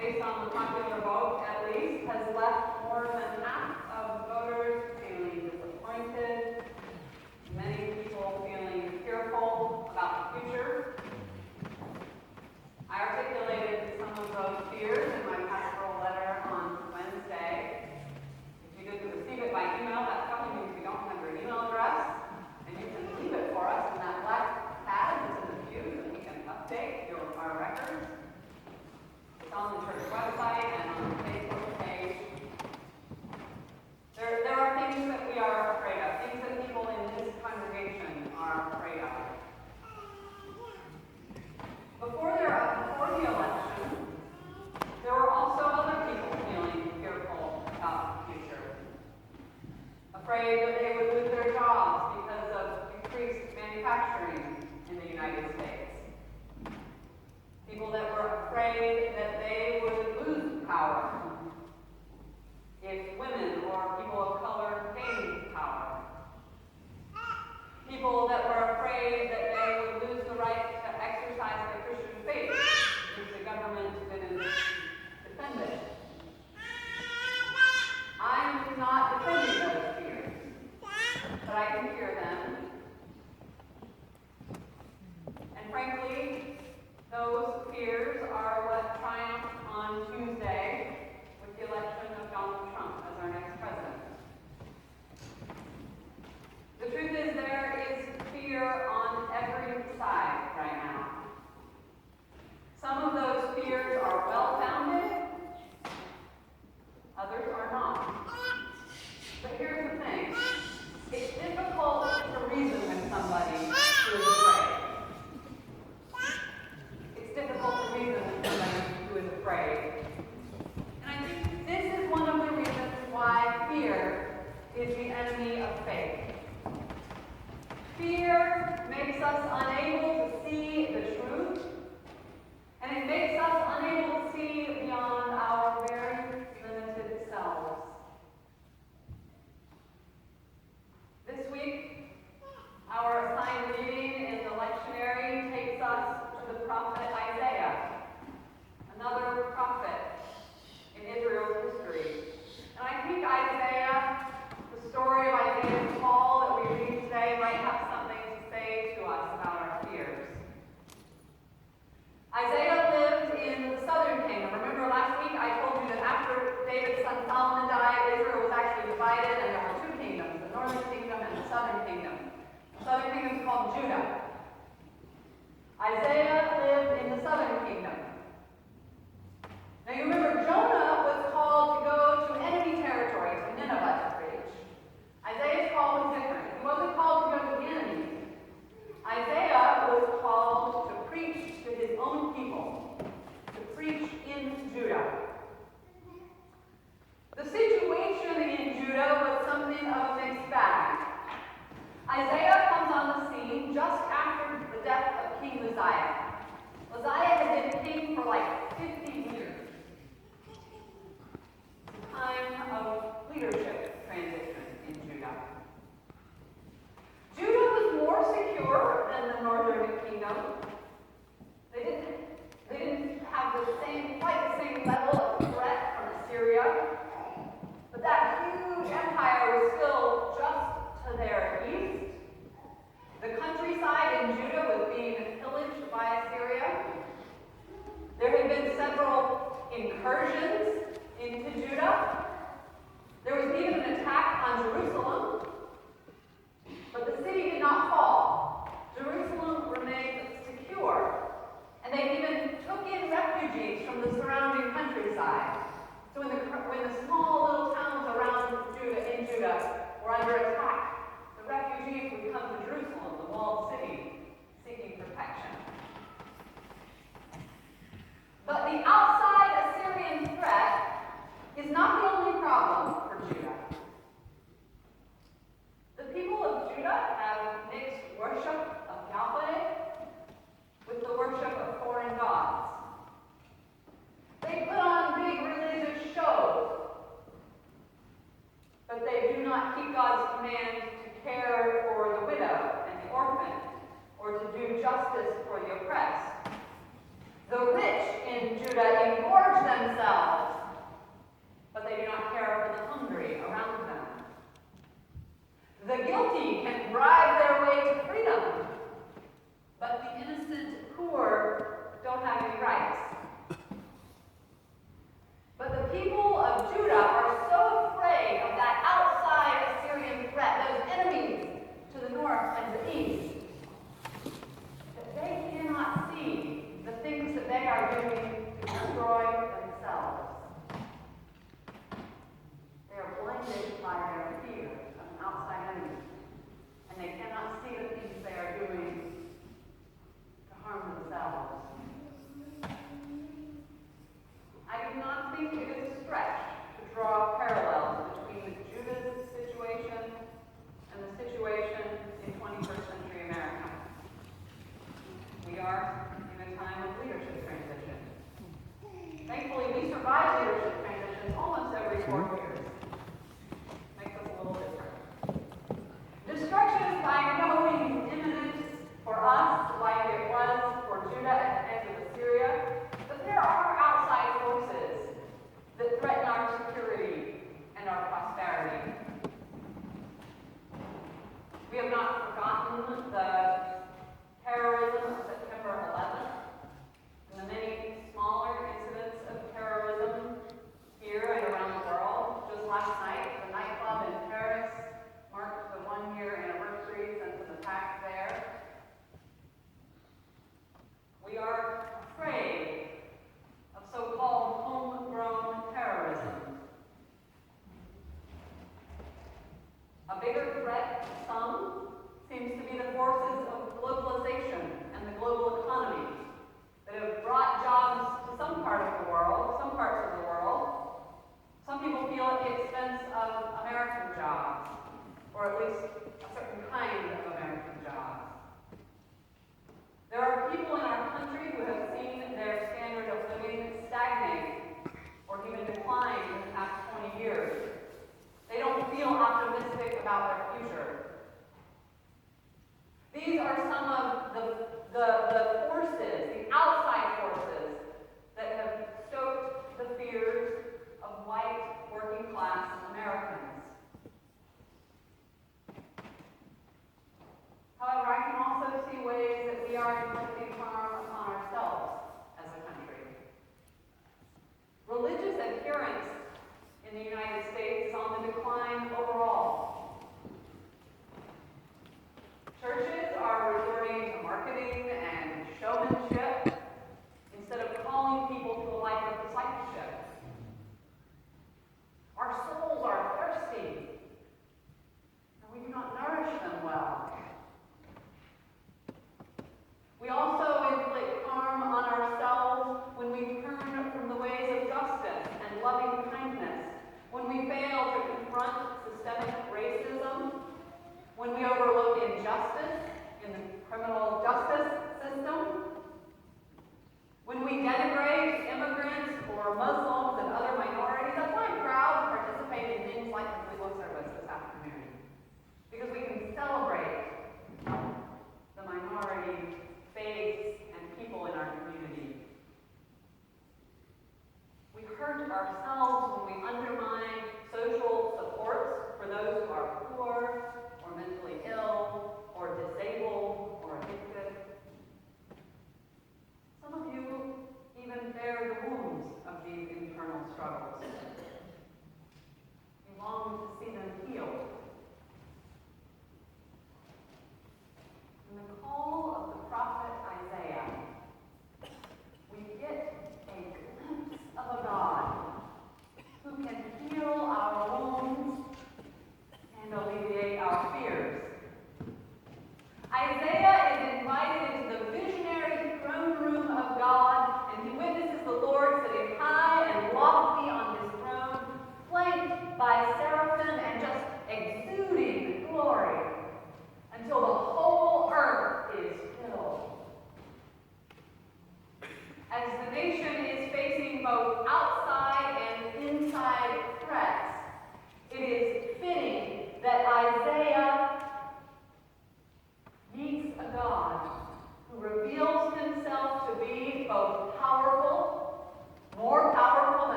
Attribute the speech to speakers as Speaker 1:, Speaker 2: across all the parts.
Speaker 1: based on the popular vote at least, has left more than half of voters feeling disappointed, many people feeling fearful about the future. I articulated some of those fears in my pastoral letter on Wednesday. If you didn't receive it by email, that probably means you don't have your email address, and you can leave it for us in that black pad that's in the pews, and we can update our records. It's on the church website and on the Facebook page. There are things that we are afraid of, things that people in this congregation are afraid of. Before the election, there were also other people feeling fearful about the future, afraid that they would lose their jobs because of increased manufacturing in the United States. People that were afraid that they would lose power if women or people of color gained power. People that were afraid that they would lose the right to exercise their Christian faith if the government didn't defend it. I'm not defending those fears, but I can hear them. And frankly, those fears are what triumphed on Tuesday with the election of Donald Trump as our next president. The truth is, there is fear on every side right now. Some of those fears are well-founded, others are not. But here's the thing. It's difficult to reason with somebody who is afraid. It's difficult to reason with somebody who is afraid. And I think this is one of the reasons why fear is the enemy of faith. Fear makes us unable to see the truth, and it makes us unable to see beyond our very limited selves. This week, our assigned reading in the lectionary takes us to the prophet Isaiah, another prophet in Israel's history. And I think Isaiah, the story of Isaiah's call that we read today, might have something to say to us about our fears. Isaiah lived in the southern kingdom. Remember last week I told you that after David's son Solomon died, Israel was actually divided, and there were two kingdoms, the northern kingdom and the southern kingdom. The southern kingdom is called Judah. Isaiah lived in the southern kingdom. Now you remember Jonah was called to go to enemy territory, to Nineveh to preach. Isaiah's call was different. He wasn't called to go to the enemy. Isaiah was called to preach to his own people, to preach in Judah. The situation in Judah was something of a mixed bag. Isaiah comes on the scene just after the death of King Uzziah. Uzziah had been king for like 50 years. A time of leadership transition in Judah. Judah was more secure than the northern kingdom. They didn't have quite the same level of threat from Assyria. But that huge empire was still just to their east. The countryside in Judah was being pillaged by Assyria. There had been several incursions into Judah. There was even an attack on Jerusalem. But the city did not fall. Jerusalem remained secure. And they even took in refugees from the surrounding countryside. So when the small little towns around Judah were under attack, the refugees would come to Jerusalem, the walled city, seeking protection. But the outside Assyrian threat is not the only problem for Judah. The people of Judah have mixed worship of Yahweh with the worship of foreign gods. They put on big religious shows, but they do not keep God's command to care for the widow and the orphan, or to do justice for the oppressed. The rich in Judah engorge themselves guilty can bribe their way to freedom, but the innocent poor don't have any rights. But the people of Judah are so afraid of that outside Assyrian threat, those enemies to the north and the east, that they cannot see the things that they are doing to destroy themselves. They are blinded by their fear of an outside enemy, and they cannot see the things they are doing to harm themselves. I do not think it is a stretch to draw parallels between Judah's situation and the situation in 21st century America. We are in a time of leadership transition. Thankfully, we survive leadership transitions almost every 4 years. Makes us a little different. Destruction is by no means imminent for us like it was for Judah at the end of Assyria, but there are outside forces that threaten our security and our prosperity. We have not forgotten the terrorism of September 11th and the many smaller incidents of terrorism here and around the world. Just last night, the nightclub in Paris marked the 1-year anniversary since an attack there. We are afraid of so-called homegrown terrorism. A bigger threat to some seems to be the forces of globalization and the global economy that have brought jobs to some parts of the world. Some people feel at the expense of American jobs, or at least a certain kind of American jobs. There are people in our country who have seen their standard of living stagnate or even decline in the past 20 years. They don't feel optimistic about their future. These are some of the forces, the outside forces, that have stoked the fears of white, working-class Americans. However, I can also see ways that we are inflicting harm upon ourselves as a country. Religious adherence in the United States is on the decline overall. Churches are resorting to marketing and showmanship instead of calling people to a life of discipleship. Our souls are thirsty, and we do not nourish them well. We also inflict harm on ourselves when we turn from the ways of justice and loving kindness, when we fail to confront systemic racism, when we overlook injustice in the criminal justice system, when we denigrate immigrants or Muslims and other minorities. That's why I'm proud to participate in things like the Lowell service this afternoon, because we can celebrate the minority faiths and people in our community. We hurt ourselves when we undermine social supports for those who are poor or mentally ill or disabled or addicted. Some of you even bear the wounds of these internal struggles. You long to see them healed. In the call of the prophet Isaiah, we get a glimpse of a God who can heal our wounds and alleviate our fears. Isaiah is invited into the visionary throne room of God, and he witnesses the Lord sitting high and lofty on his throne, flanked by seraphim and just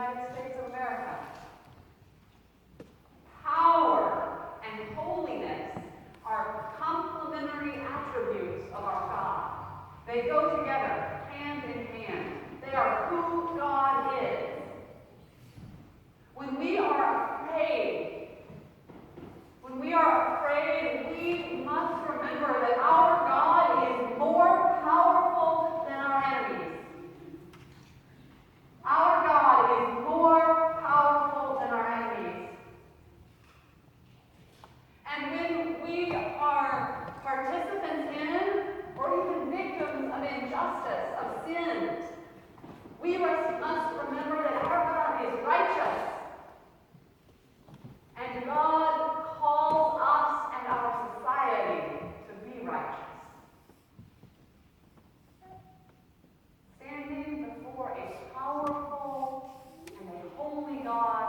Speaker 1: United States of America. Power and holiness are complementary attributes of our God. They go together, hand in hand. They are who God is. When we are afraid, we must remember that our God is more powerful than our enemies. Our God is more powerful than our enemies. And when we are participants in, or even victims of injustice, of sin, we must remember that our God is righteous. And God calls us and our society to be righteous. Standing before a powerful and a holy God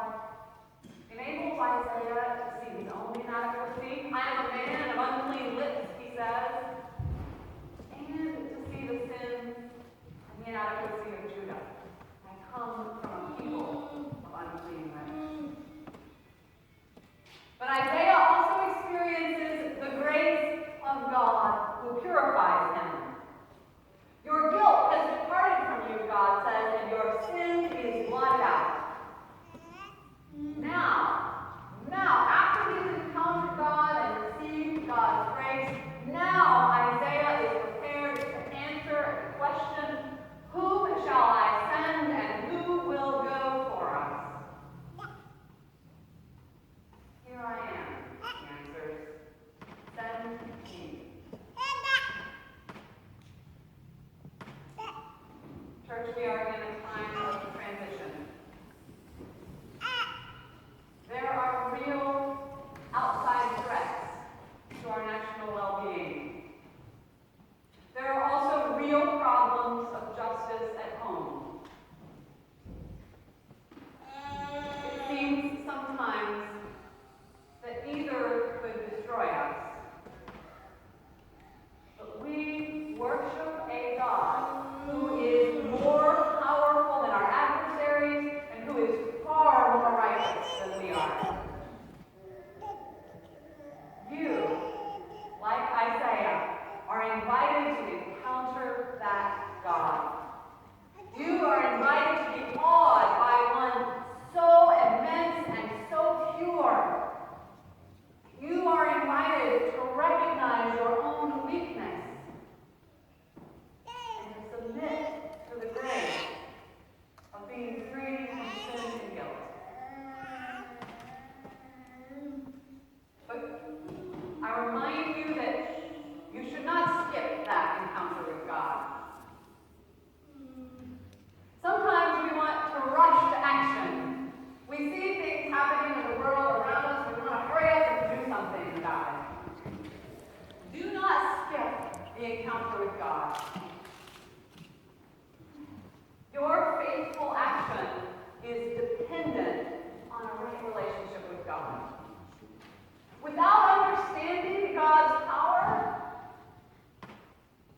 Speaker 1: enables Isaiah to see his own inadequacy. I am a man of unclean lips, he says, and to see the sin and the inadequacy of Judah. I come from a people of unclean lips. But Isaiah also experiences the grace of God who purifies him. Your guilt has departed from you, God says, and your sin is blotted out. Now, after he has encountered God and received God's grace, now Isaiah is prepared to answer the question, whom shall I send and who will go for us? Here I am, he answers. Send me. Church, we are in a time of transition. There are real outside threats to our national well-being. There are also real problems of justice at home. It seems sometimes that either could destroy us. But we worship a God who is more powerful than our adversaries and who is far more righteous than we are. You, like Isaiah, are invited to encounter that God. You are invited to be awed by one so immense and so pure. You are invited to recognize your own weakness and to submit to the grace of being free from sin and guilt. But I remind you that you should not skip that encounter with God. Sometimes we want to rush to action. We see things happening in the world around us. We want to hurry up and do something about it. Do not skip the encounter with God. Your faithful action is dependent on a right relationship with God. Without understanding God's power,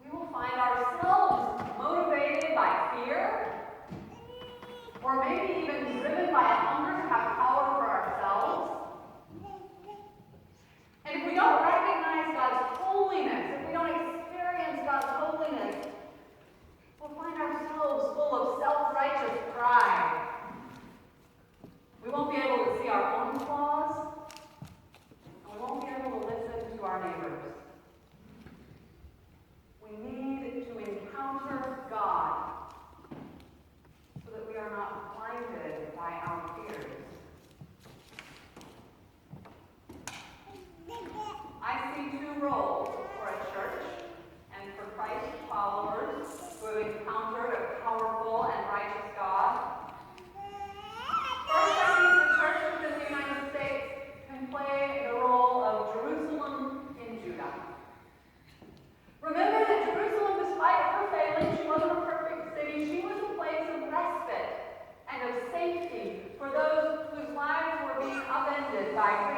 Speaker 1: we will find ourselves motivated by fear, or maybe even driven by a hunger to have power for ourselves. And if we don't recognize God's holiness, if we don't experience God's holiness, we'll find ourselves full of self-righteous pride. We won't be able to see our own flaws, and we won't be able to listen to our neighbors. We need to encounter God so that we are not blinded by our fears. I see two roles for a church and for Christ followers who have encountered a powerful and righteous God. First, I think the church within the United States can play the role of Jerusalem in Judah. Remember that Jerusalem, despite her failing, she wasn't a perfect city. She was a place of respite and of safety for those whose lives were being upended by